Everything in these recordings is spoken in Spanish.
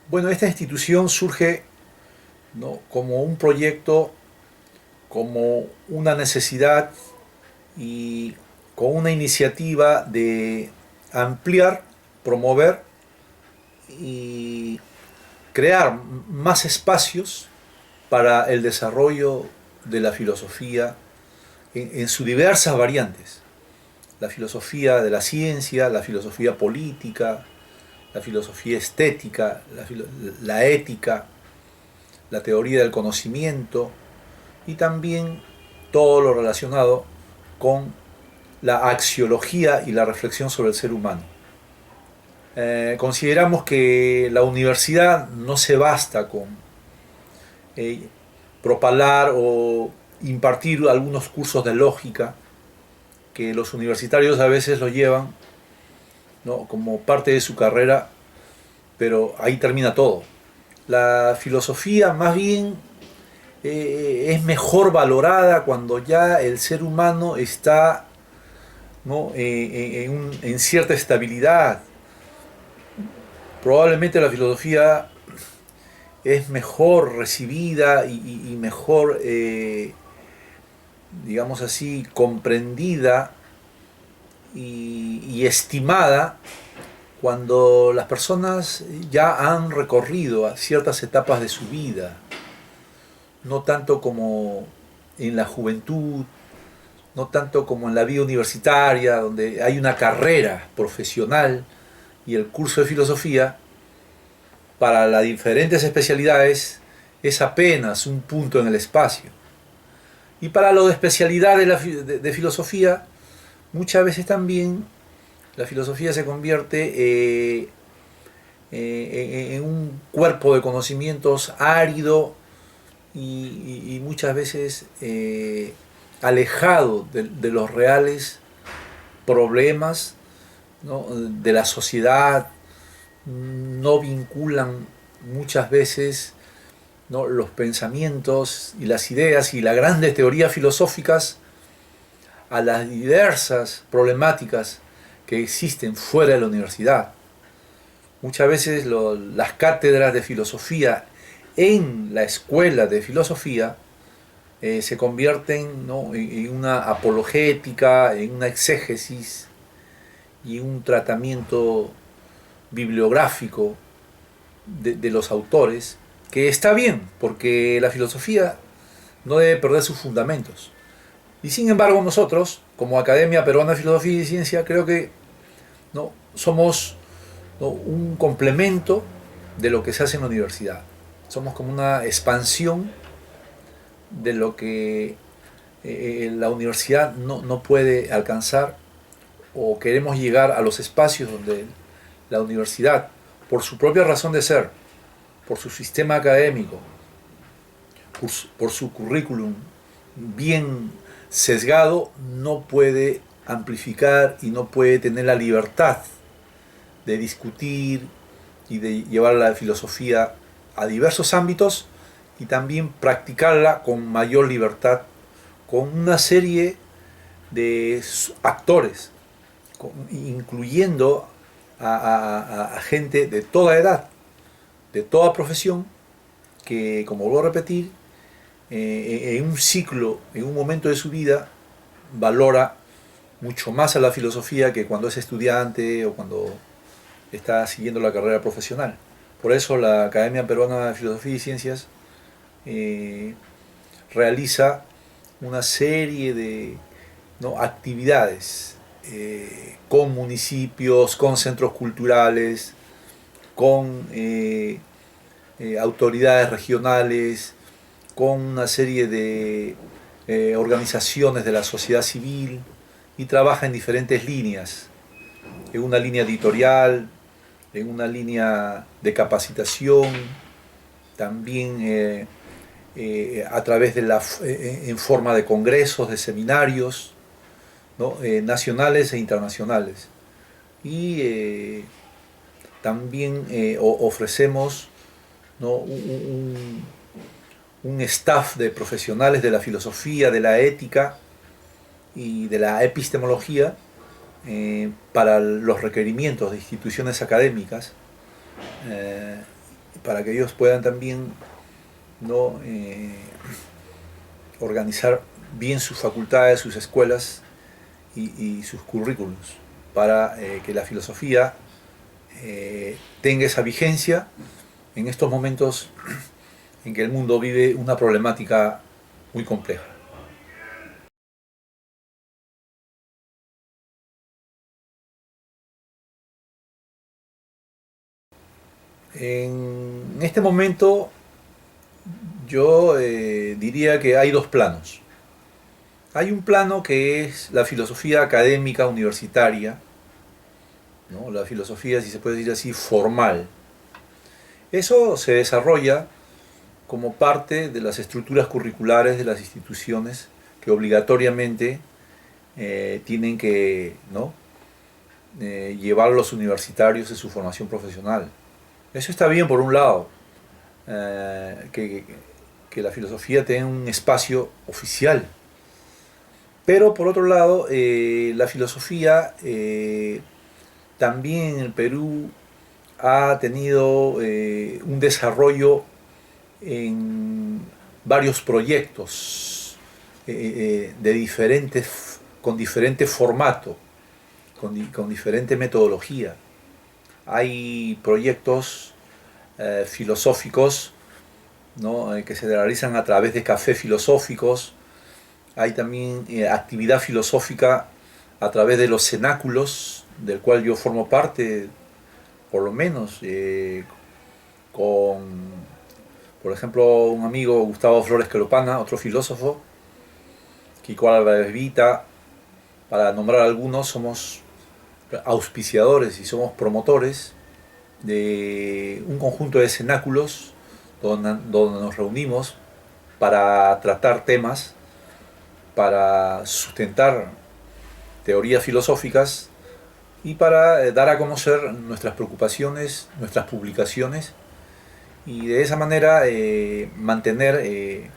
Bueno, esta institución surge, ¿no?, como un proyecto, como una necesidad y con una iniciativa de ampliar, promover y crear más espacios para el desarrollo de la filosofía en sus diversas variantes. La filosofía de la ciencia, la filosofía política, la filosofía estética, la ética, la teoría del conocimiento y también todo lo relacionado con la axiología y la reflexión sobre el ser humano. Consideramos que la universidad no se basta con eh, propalar o impartir algunos cursos de lógica que los universitarios a veces lo llevan, ¿no?, como parte de su carrera, pero ahí termina todo. La filosofía más bien es mejor valorada cuando ya el ser humano está, ¿no?, en cierta estabilidad. Probablemente la filosofía es mejor recibida y mejor, digamos así, comprendida y estimada cuando las personas ya han recorrido ciertas etapas de su vida, no tanto como en la juventud, no tanto como en la vida universitaria, donde hay una carrera profesional y el curso de filosofía para las diferentes especialidades es apenas un punto en el espacio. Y para lo de especialidad de filosofía, muchas veces también la filosofía se convierte en un cuerpo de conocimientos árido y muchas veces alejado de los reales problemas, ¿no?, de la sociedad. No vinculan muchas veces, ¿no?, los pensamientos y las ideas y las grandes teorías filosóficas a las diversas problemáticas que existen fuera de la universidad. Muchas veces las cátedras de filosofía en la escuela de filosofía se convierten, ¿no?, en una apologética, en una exégesis y un tratamiento bibliográfico de los autores, que está bien, porque la filosofía no debe perder sus fundamentos. Y sin embargo nosotros, como Academia Peruana de Filosofía y Ciencia, creo que, ¿no?, somos, ¿no?, un complemento de lo que se hace en la universidad. Somos como una expansión de lo que la universidad no puede alcanzar, o queremos llegar a los espacios donde la universidad, por su propia razón de ser, por su sistema académico, por su currículum bien sesgado, no puede amplificar y no puede tener la libertad de discutir y de llevar la filosofía a diversos ámbitos y también practicarla con mayor libertad con una serie de actores, incluyendo a gente de toda edad, de toda profesión, que, como vuelvo a repetir, en un ciclo, en un momento de su vida, valora mucho más a la filosofía que cuando es estudiante o cuando está siguiendo la carrera profesional. Por eso la Academia Peruana de Filosofía y Ciencias realiza una serie de, ¿no?, actividades con municipios, con centros culturales, con autoridades regionales, con una serie de organizaciones de la sociedad civil, y trabaja en diferentes líneas, en una línea editorial, en una línea de capacitación, también a través de en forma de congresos, de seminarios, ¿no?, nacionales e internacionales. Y también ofrecemos, ¿no?, un staff de profesionales de la filosofía, de la ética y de la epistemología para los requerimientos de instituciones académicas, para que ellos puedan también, ¿no? Organizar bien sus facultades, sus escuelas y sus currículums, para que la filosofía tenga esa vigencia en estos momentos en que el mundo vive una problemática muy compleja. En este momento yo diría que hay dos planos. Hay un plano que es la filosofía académica universitaria, ¿no? La filosofía, si se puede decir así, formal. Eso se desarrolla como parte de las estructuras curriculares de las instituciones que obligatoriamente tienen que, ¿no? Llevar a los universitarios en su formación profesional. Eso está bien por un lado, que la filosofía tenga un espacio oficial. Pero por otro lado, la filosofía también en el Perú ha tenido un desarrollo en varios proyectos de con diferente formato, con diferente metodología. Hay proyectos filosóficos, ¿no? Que se realizan a través de cafés filosóficos. Hay también actividad filosófica a través de los cenáculos, del cual yo formo parte, por lo menos, con, por ejemplo, un amigo, Gustavo Flores Quelopana, otro filósofo, Kiko Álvarez Vita, para nombrar algunos. Somos auspiciadores y somos promotores de un conjunto de cenáculos donde nos reunimos para tratar temas, para sustentar teorías filosóficas y para dar a conocer nuestras preocupaciones, nuestras publicaciones, y de esa manera mantener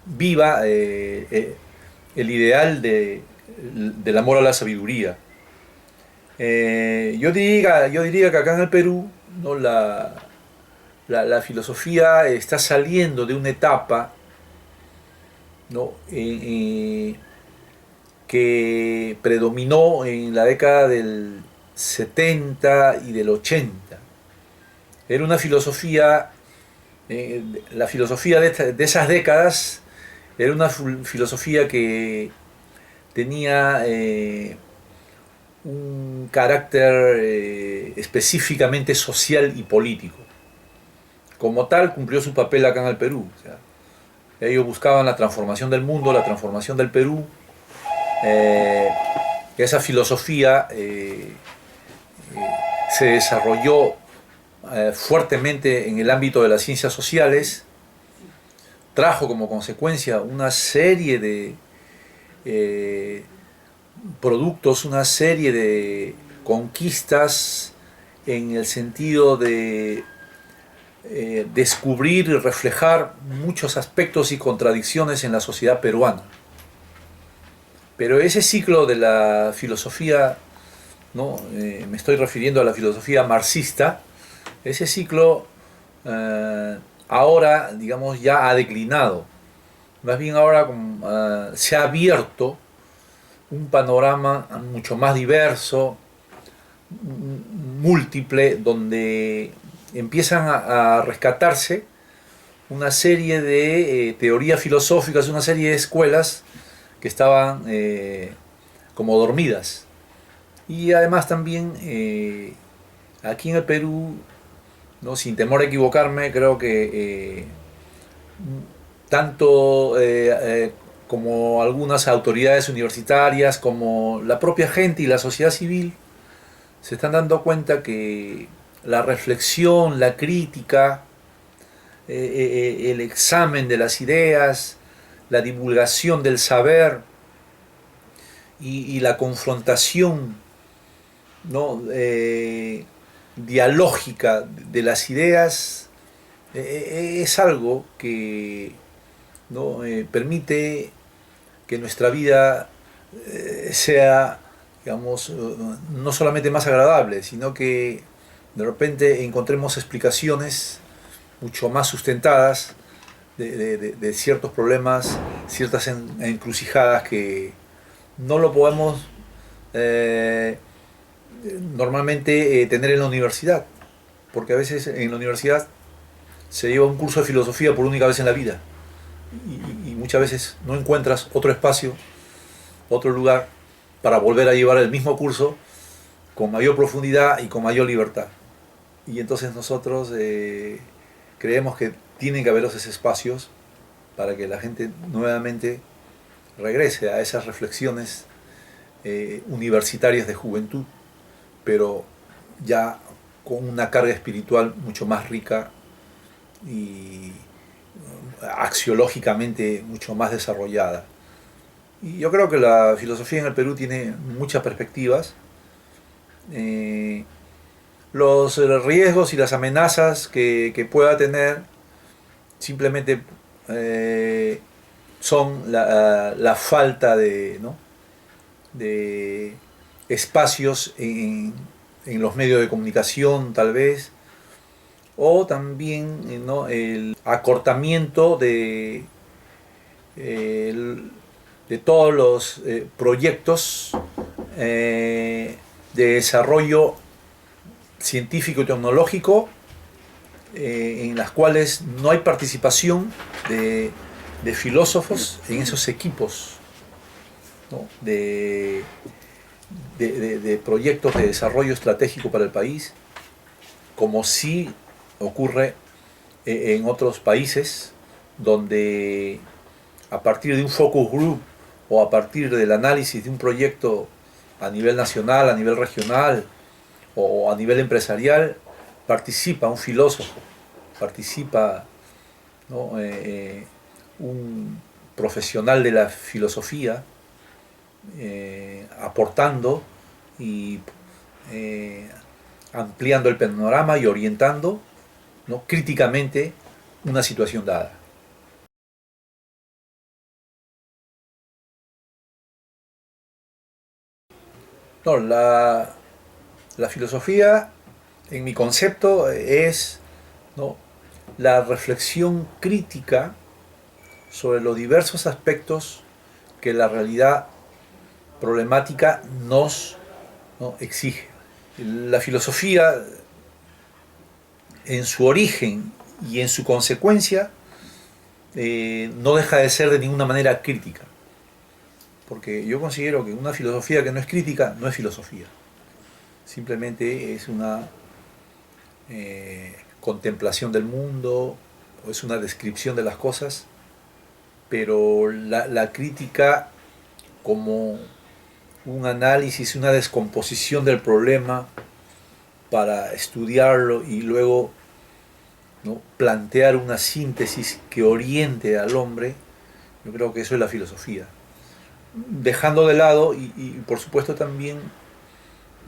viva el ideal del amor a la sabiduría. Yo diría que acá en el Perú, ¿no? La filosofía está saliendo de una etapa, ¿no? Que predominó en la década del 70 y del 80. Era una filosofía, la filosofía de esas décadas era una filosofía que tenía un carácter específicamente social y político. Como tal, cumplió su papel acá en el Perú. O sea, ellos buscaban la transformación del mundo, la transformación del Perú. Esa filosofía se desarrolló fuertemente en el ámbito de las ciencias sociales, trajo como consecuencia una serie de productos, una serie de conquistas en el sentido de descubrir y reflejar muchos aspectos y contradicciones en la sociedad peruana. Pero ese ciclo de la filosofía, ¿no? Me estoy refiriendo a la filosofía marxista, ese ciclo ahora, digamos, ya ha declinado. Más bien ahora se ha abierto un panorama mucho más diverso, múltiple, donde empiezan a rescatarse una serie de teorías filosóficas, una serie de escuelas que estaban como dormidas. Y además también aquí en el Perú, ¿no? Sin temor a equivocarme, creo que tanto como algunas autoridades universitarias, como la propia gente y la sociedad civil, se están dando cuenta que la reflexión, la crítica, el examen de las ideas, la divulgación del saber y la confrontación, ¿no? Dialógica de las ideas es algo que, ¿no? Permite que nuestra vida sea, digamos, no solamente más agradable, sino que de repente encontremos explicaciones mucho más sustentadas de ciertos problemas, ciertas encrucijadas que no lo podemos normalmente tener en la universidad, porque a veces en la universidad se lleva un curso de filosofía por única vez en la vida y muchas veces no encuentras otro espacio, otro lugar para volver a llevar el mismo curso con mayor profundidad y con mayor libertad. Y entonces nosotros creemos que tienen que haber esos espacios para que la gente nuevamente regrese a esas reflexiones universitarias de juventud, pero ya con una carga espiritual mucho más rica y axiológicamente mucho más desarrollada. Y yo creo que la filosofía en el Perú tiene muchas perspectivas. Los riesgos y las amenazas que pueda tener simplemente son la falta ¿no? de espacios en los medios de comunicación, tal vez, o también ¿no? el acortamiento de todos los proyectos de desarrollo científico y tecnológico en las cuales no hay participación de filósofos en esos equipos, ¿no? de proyectos de desarrollo estratégico para el país, como sí ocurre en otros países donde a partir de un focus group o a partir del análisis de un proyecto a nivel nacional, a nivel regional o a nivel empresarial, participa un filósofo, participa ¿no? Un profesional de la filosofía aportando y ampliando el panorama y orientando ¿no? críticamente una situación dada. No, la filosofía, en mi concepto, es ¿no? la reflexión crítica sobre los diversos aspectos que la realidad problemática nos ¿no? exige. La filosofía, en su origen y en su consecuencia, no deja de ser de ninguna manera crítica. Porque yo considero que una filosofía que no es crítica no es filosofía. Simplemente es una contemplación del mundo, o es una descripción de las cosas, pero la crítica como un análisis, una descomposición del problema para estudiarlo y luego ¿no? plantear una síntesis que oriente al hombre, yo creo que eso es la filosofía. Dejando de lado, y por supuesto también,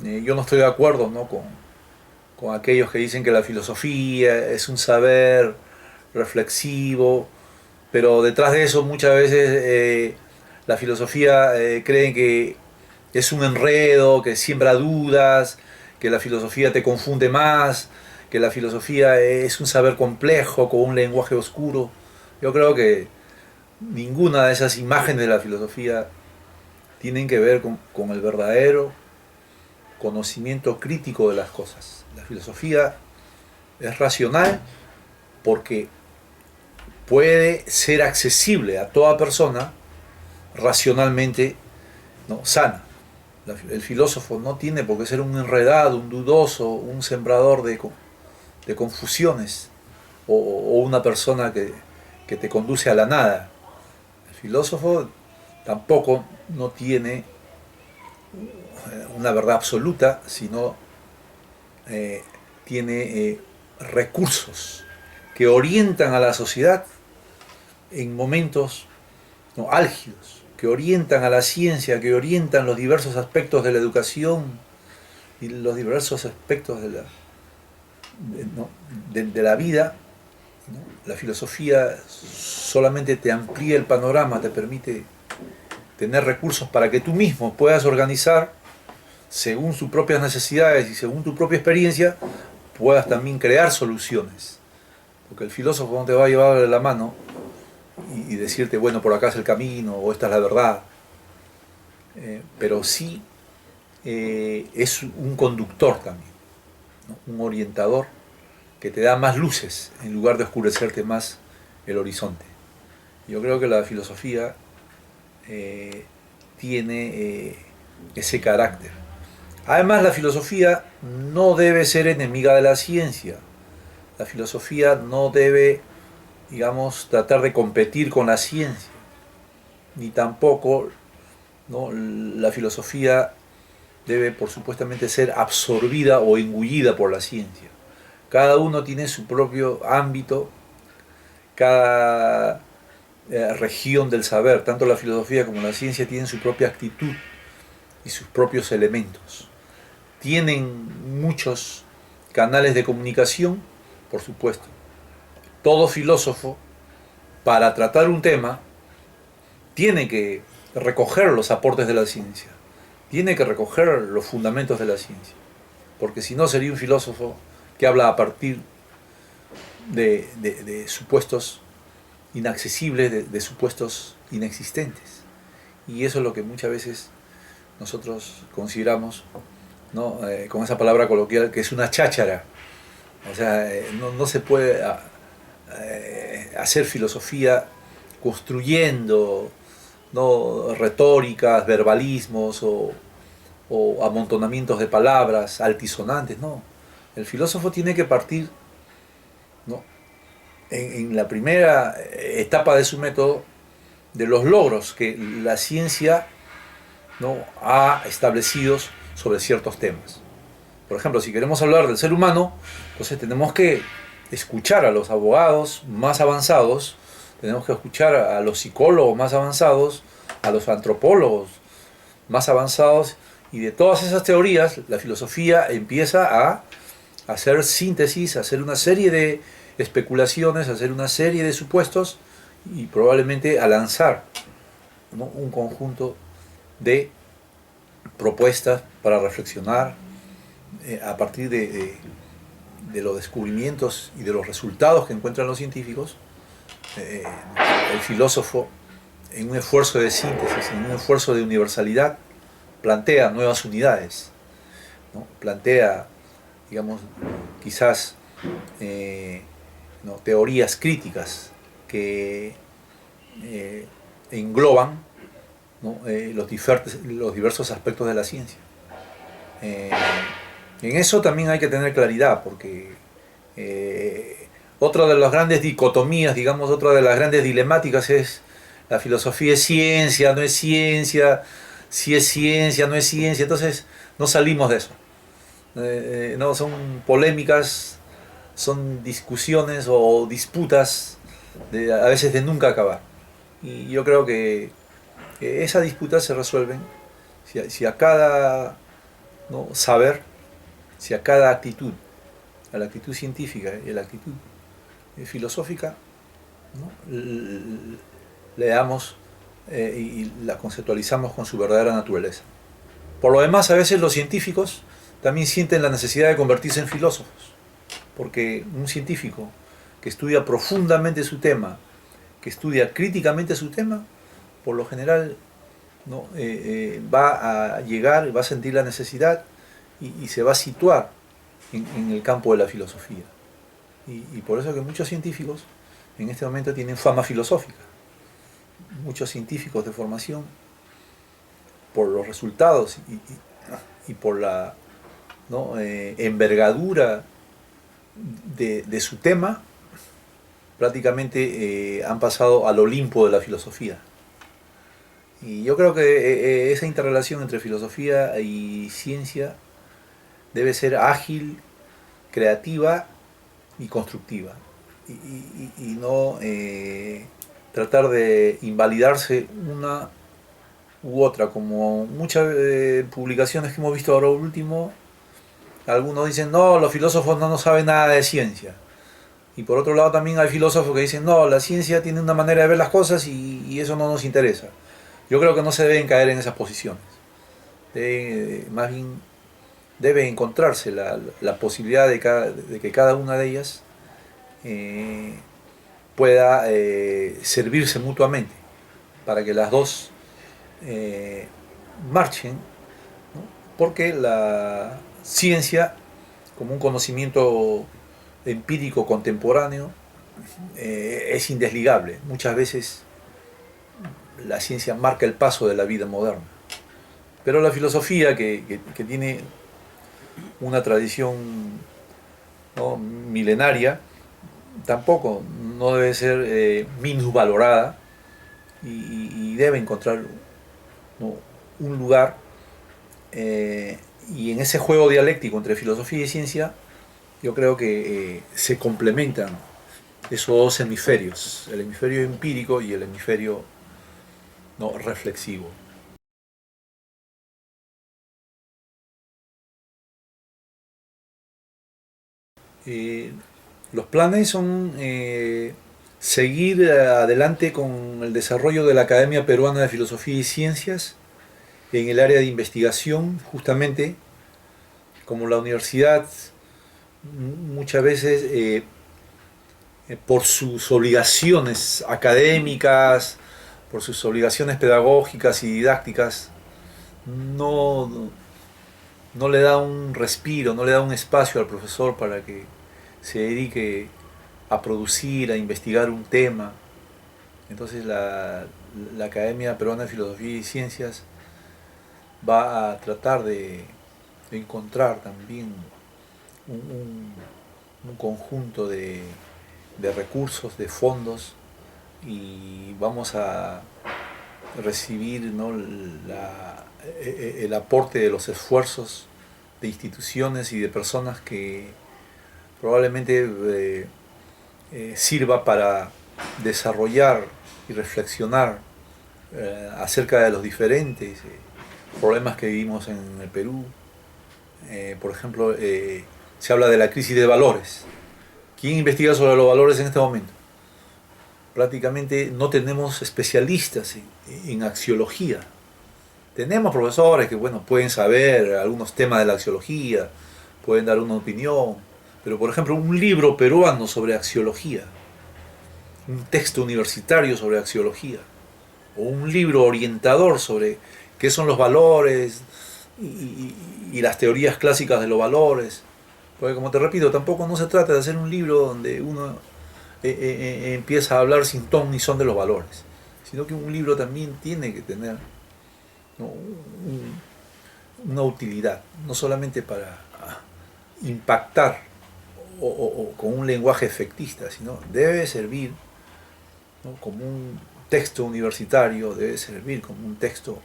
yo no estoy de acuerdo ¿no? con aquellos que dicen que la filosofía es un saber reflexivo, pero detrás de eso muchas veces la filosofía creen que es un enredo, que siembra dudas, que la filosofía te confunde más, que la filosofía es un saber complejo, con un lenguaje oscuro. Yo creo que ninguna de esas imágenes de la filosofía tienen que ver con el verdadero conocimiento crítico de las cosas. La filosofía es racional porque puede ser accesible a toda persona racionalmente ¿no? sana. El filósofo no tiene por qué ser un enredado, un dudoso, un sembrador de confusiones o una persona que te conduce a la nada. El filósofo tampoco no tiene una verdad absoluta, sino tiene recursos que orientan a la sociedad en momentos ¿no? álgidos, que orientan a la ciencia, que orientan los diversos aspectos de la educación y los diversos aspectos ¿no? de la vida. ¿no? La filosofía solamente te amplía el panorama, te permite tener recursos para que tú mismo puedas organizar según sus propias necesidades y según tu propia experiencia, puedas también crear soluciones. porque el filósofo no te va a llevar de la mano y decirte, bueno, por acá es el camino o esta es la verdad, pero sí es un conductor también, ¿no? Un orientador que te da más luces en lugar de oscurecerte más el horizonte. Yo creo que la filosofía tiene ese carácter. Además, la filosofía no debe ser enemiga de la ciencia. La filosofía no debe, digamos, tratar de competir con la ciencia, ni tampoco, ¿no? La filosofía debe, por supuestamente, ser absorbida o engullida por la ciencia. Cada uno tiene su propio ámbito, cada región del saber, tanto la filosofía como la ciencia tienen su propia actitud y sus propios elementos. Tienen muchos canales de comunicación, por supuesto. Todo filósofo, para tratar un tema, tiene que recoger los aportes de la ciencia, tiene que recoger los fundamentos de la ciencia, porque si no sería un filósofo que habla a partir de supuestos inaccesibles, de supuestos inexistentes. Y eso es lo que muchas veces nosotros consideramos, ¿no? Con esa palabra coloquial, que es una cháchara. O sea, no se puede hacer filosofía construyendo, ¿no? Retóricas, verbalismos o amontonamientos de palabras altisonantes, no. El filósofo tiene que partir, ¿no? En la primera etapa de su método de los logros que la ciencia, ¿no? Ha establecido sobre ciertos temas. Por ejemplo, si queremos hablar del ser humano, entonces tenemos que escuchar a los abogados más avanzados, tenemos que escuchar a los psicólogos más avanzados, a los antropólogos más avanzados, y de todas esas teorías la filosofía empieza a hacer síntesis, a hacer una serie de especulaciones, a hacer una serie de supuestos y probablemente a lanzar, ¿no? Un conjunto de propuestas para reflexionar a partir de los descubrimientos y de los resultados que encuentran los científicos. El filósofo, en un esfuerzo de síntesis, en un esfuerzo de universalidad, plantea nuevas unidades, ¿no? Plantea, digamos, quizás ¿no? teorías críticas que engloban, ¿no? los diversos aspectos de la ciencia. En eso también hay que tener claridad, porque otra de las grandes dicotomías, digamos, otra de las grandes dilemáticas es: la filosofía es ciencia, no es ciencia, si es ciencia, no es ciencia. Entonces no salimos de eso. No son polémicas, son discusiones o disputas a veces de nunca acabar. Y yo creo que esas disputas se resuelven si a cada, ¿no? saber, si a cada actitud, a la actitud científica y a la actitud filosófica, ¿no? le damos y la conceptualizamos con su verdadera naturaleza. Por lo demás, a veces los científicos también sienten la necesidad de convertirse en filósofos, porque un científico que estudia profundamente su tema, que estudia críticamente su tema, por lo general, ¿no? Va a llegar, va a sentir la necesidad y se va a situar en el campo de la filosofía. Y por eso que muchos científicos en este momento tienen fama filosófica. Muchos científicos de formación, por los resultados y por la, ¿no? Envergadura de su tema, prácticamente han pasado al Olimpo de la filosofía. Y yo creo que esa interrelación entre filosofía y ciencia debe ser ágil, creativa y constructiva. Y no tratar de invalidarse una u otra, como muchas publicaciones que hemos visto ahora último. Algunos dicen: no, los filósofos no saben nada de ciencia. Y por otro lado también hay filósofos que dicen: no, la ciencia tiene una manera de ver las cosas y eso no nos interesa. Yo creo que no se deben caer en esas posiciones. Más bien debe encontrarse la posibilidad de que cada una de ellas eh, pueda servirse mutuamente, para que las dos marchen, ¿no? Porque la ciencia, como un conocimiento empírico contemporáneo, es indesligable. Muchas veces la ciencia marca el paso de la vida moderna. Pero la filosofía, que tiene una tradición, ¿no?, milenaria, tampoco no debe ser minusvalorada y debe encontrar, ¿no?, un lugar, y en ese juego dialéctico entre filosofía y ciencia yo creo que se complementan esos dos hemisferios, el hemisferio empírico y el hemisferio, ¿no?, reflexivo. Eh, los planes son seguir adelante con el desarrollo de la Academia Peruana de Filosofía y Ciencias en el área de investigación, justamente como la universidad muchas veces por sus obligaciones académicas, por sus obligaciones pedagógicas y didácticas, no, no le da un respiro, no le da un espacio al profesor para que se dedique a producir, a investigar un tema. Entonces la Academia Peruana de Filosofía y Ciencias va a tratar de encontrar también un, un, un conjunto de recursos, de fondos, y vamos a recibir, ¿no?, el aporte de los esfuerzos de instituciones y de personas que probablemente sirva para desarrollar y reflexionar acerca de los diferentes problemas que vivimos en el Perú. Por ejemplo, se habla de la crisis de valores. ¿Quién investiga sobre los valores en este momento? Prácticamente no tenemos especialistas en axiología. Tenemos profesores que, bueno, pueden saber algunos temas de la axiología, pueden dar una opinión, pero por ejemplo un libro peruano sobre axiología, un texto universitario sobre axiología, o un libro orientador sobre qué son los valores y las teorías clásicas de los valores. Porque como te repito, tampoco no se trata de hacer un libro donde uno empieza a hablar sin ton ni son de los valores, sino que un libro también tiene que tener, ¿no?, una utilidad, no solamente para impactar o con un lenguaje efectista, sino debe servir, ¿no?, como un texto universitario, debe servir como un texto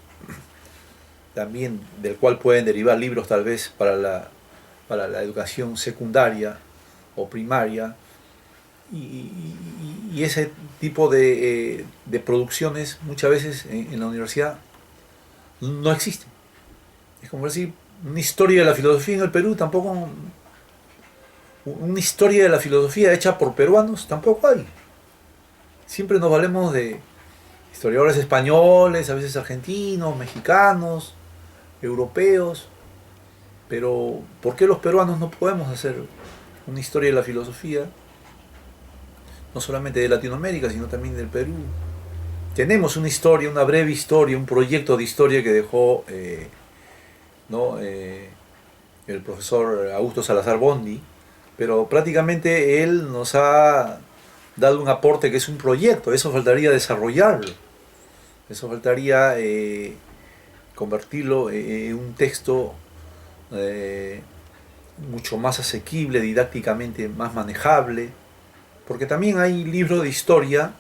también del cual pueden derivar libros tal vez para la educación secundaria o primaria, y ese tipo de producciones muchas veces en la universidad no existen. Es como decir, una historia de la filosofía en el Perú tampoco, una historia de la filosofía hecha por peruanos tampoco hay. Siempre nos valemos de historiadores españoles, a veces argentinos, mexicanos, europeos, pero ¿por qué los peruanos no podemos hacer una historia de la filosofía, no solamente de Latinoamérica, sino también del Perú? Tenemos una historia, una breve historia, un proyecto de historia que dejó, ¿no?, el profesor Augusto Salazar Bondi, pero prácticamente él nos ha dado un aporte que es un proyecto. Eso faltaría desarrollarlo, eso faltaría convertirlo en un texto mucho más asequible, didácticamente más manejable, porque también hay libros de historia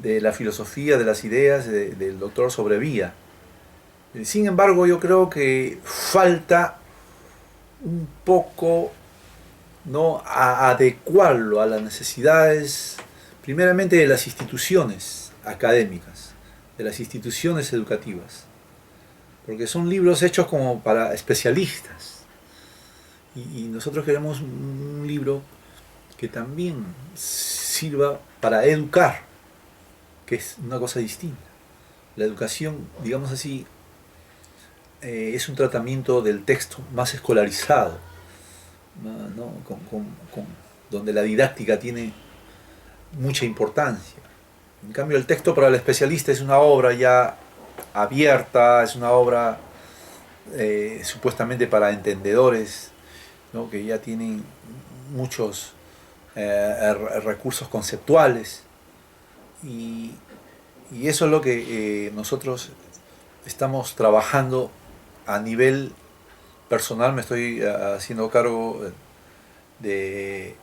de la filosofía, de las ideas del doctor Sobrevía. Sin embargo, yo creo que falta un poco, ¿no?, a adecuarlo a las necesidades, primeramente de las instituciones académicas, de las instituciones educativas, porque son libros hechos como para especialistas, y nosotros queremos un libro que también sirva para educar, que es una cosa distinta. La educación, digamos así, es un tratamiento del texto más escolarizado, ¿no?, donde la didáctica tiene mucha importancia. En cambio, el texto para el especialista es una obra ya abierta, es una obra supuestamente para entendedores, ¿no? Que ya tienen muchos recursos conceptuales, y, y eso es lo que nosotros estamos trabajando a nivel personal. Me estoy haciendo cargo de,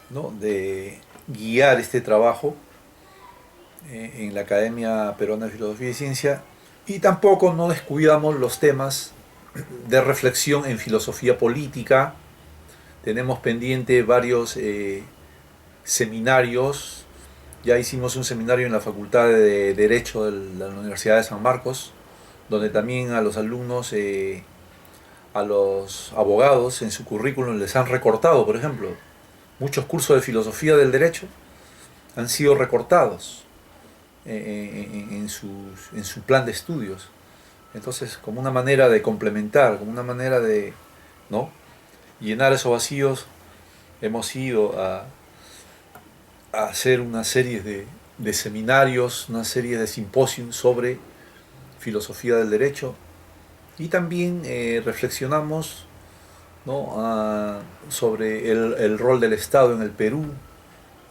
¿no?, de guiar este trabajo en la Academia Peruana de Filosofía y Ciencia, y tampoco no descuidamos los temas de reflexión en filosofía política. Tenemos pendiente varios seminarios. Ya hicimos un seminario en la Facultad de Derecho de la Universidad de San Marcos, donde también a los alumnos, a los abogados en su currículum les han recortado, por ejemplo, muchos cursos de filosofía del derecho han sido recortados en su plan de estudios. Entonces, como una manera de complementar, como una manera de, ¿no?, llenar esos vacíos, hemos ido a hacer una serie de seminarios, una serie de simposios sobre filosofía del derecho, y también reflexionamos, ¿no?, sobre el rol del Estado en el Perú,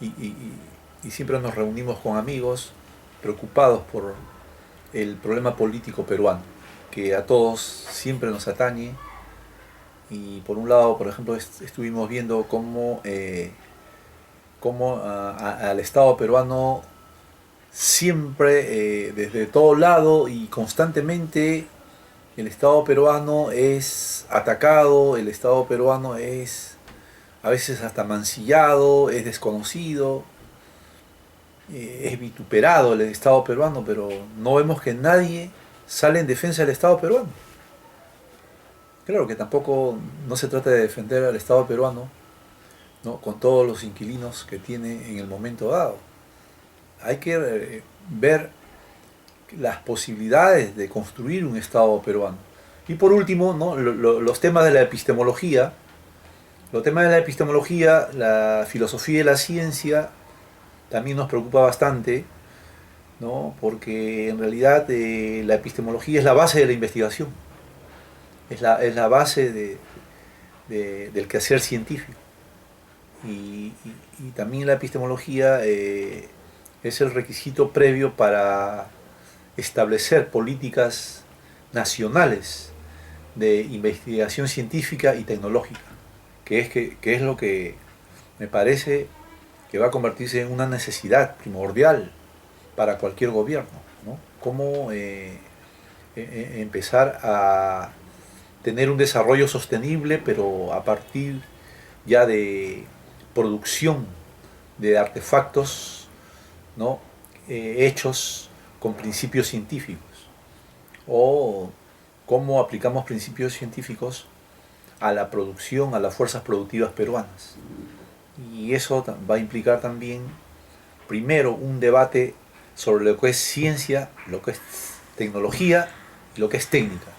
y siempre nos reunimos con amigos preocupados por el problema político peruano, que a todos siempre nos atañe. Y por un lado, por ejemplo, estuvimos viendo cómo al Estado peruano siempre, desde todo lado y constantemente, el Estado peruano es atacado, el Estado peruano es a veces hasta mancillado, es desconocido, es vituperado el Estado peruano, pero no vemos que nadie sale en defensa del Estado peruano. Claro que tampoco no se trata de defender al Estado peruano, ¿no?, con todos los inquilinos que tiene en el momento dado. Hay que ver las posibilidades de construir un Estado peruano. Y por último, ¿no?, los temas de la epistemología. Los temas de la epistemología, la filosofía y la ciencia también nos preocupa bastante, ¿no?, porque en realidad la epistemología es la base de la investigación, es la base del quehacer científico. Y también la epistemología es el requisito previo para establecer políticas nacionales de investigación científica y tecnológica, que es lo que me parece que va a convertirse en una necesidad primordial para cualquier gobierno, ¿no? Cómo empezar a tener un desarrollo sostenible, pero a partir ya de producción de artefactos, ¿no?, hechos con principios científicos, o cómo aplicamos principios científicos a la producción, a las fuerzas productivas peruanas. Y eso va a implicar también, primero, un debate sobre lo que es ciencia, lo que es tecnología y lo que es técnica,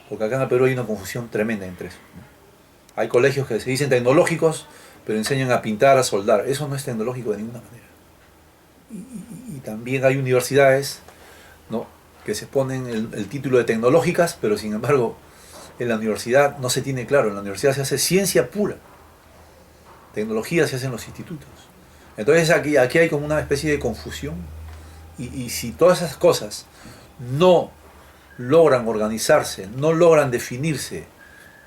porque acá en el Perú hay una confusión tremenda entre eso, ¿no? Hay colegios que se dicen tecnológicos, pero enseñan a pintar, a soldar. Eso no es tecnológico de ninguna manera. Y también hay universidades, ¿no?, que se ponen el título de tecnológicas, pero sin embargo en la universidad no se tiene claro. En la universidad se hace ciencia pura, tecnología se hace en los institutos. Entonces aquí hay como una especie de confusión, y si todas esas cosas no logran organizarse, no logran definirse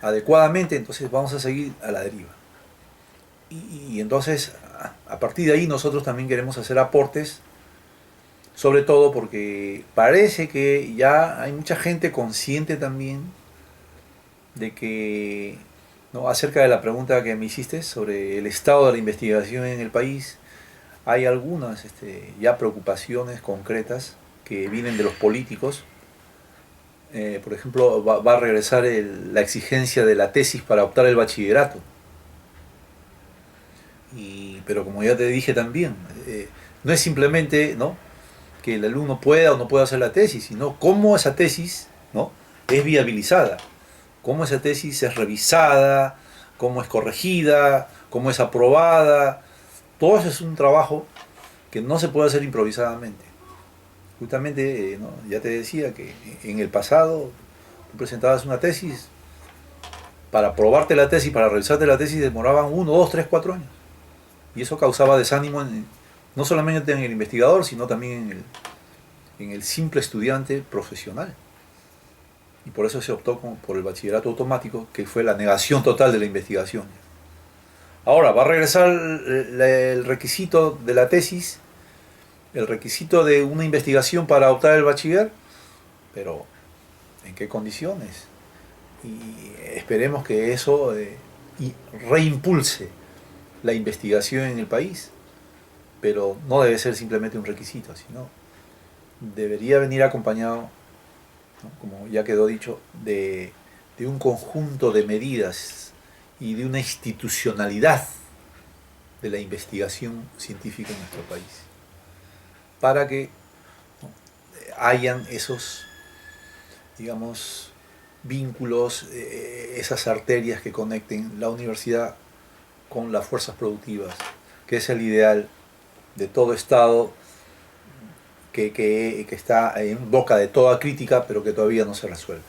adecuadamente, entonces vamos a seguir a la deriva. Y entonces, a partir de ahí, nosotros también queremos hacer aportes, sobre todo porque parece que ya hay mucha gente consciente también de que, ¿no?, acerca de la pregunta que me hiciste sobre el estado de la investigación en el país, hay algunas ya preocupaciones concretas que vienen de los políticos. Por ejemplo, va a regresar la exigencia de la tesis para optar el bachillerato. Pero como ya te dije también, no es simplemente, ¿no?, que el alumno pueda o no pueda hacer la tesis, sino cómo esa tesis, ¿no?, es viabilizada, cómo esa tesis es revisada, cómo es corregida, cómo es aprobada. Todo eso es un trabajo que no se puede hacer improvisadamente. Justamente, ¿no? Ya te decía que en el pasado tú presentabas una tesis, para aprobarte la tesis, para revisarte la tesis demoraban 1, 2, 3, 4 años. Y eso causaba desánimo no solamente en el investigador, sino también en el simple estudiante profesional. Y por eso se optó por el bachillerato automático, que fue la negación total de la investigación. Ahora, va a regresar el requisito de la tesis, el requisito de una investigación para optar el bachiller, pero ¿en qué condiciones? Y esperemos que eso reimpulse la investigación en el país, pero no debe ser simplemente un requisito, sino debería venir acompañado, ¿no? Como ya quedó dicho, de un conjunto de medidas y de una institucionalidad de la investigación científica en nuestro país, para que, ¿no?, hayan esos, digamos, vínculos, esas arterias que conecten la universidad con las fuerzas productivas, que es el ideal de todo Estado que está en boca de toda crítica, pero que todavía no se resuelve.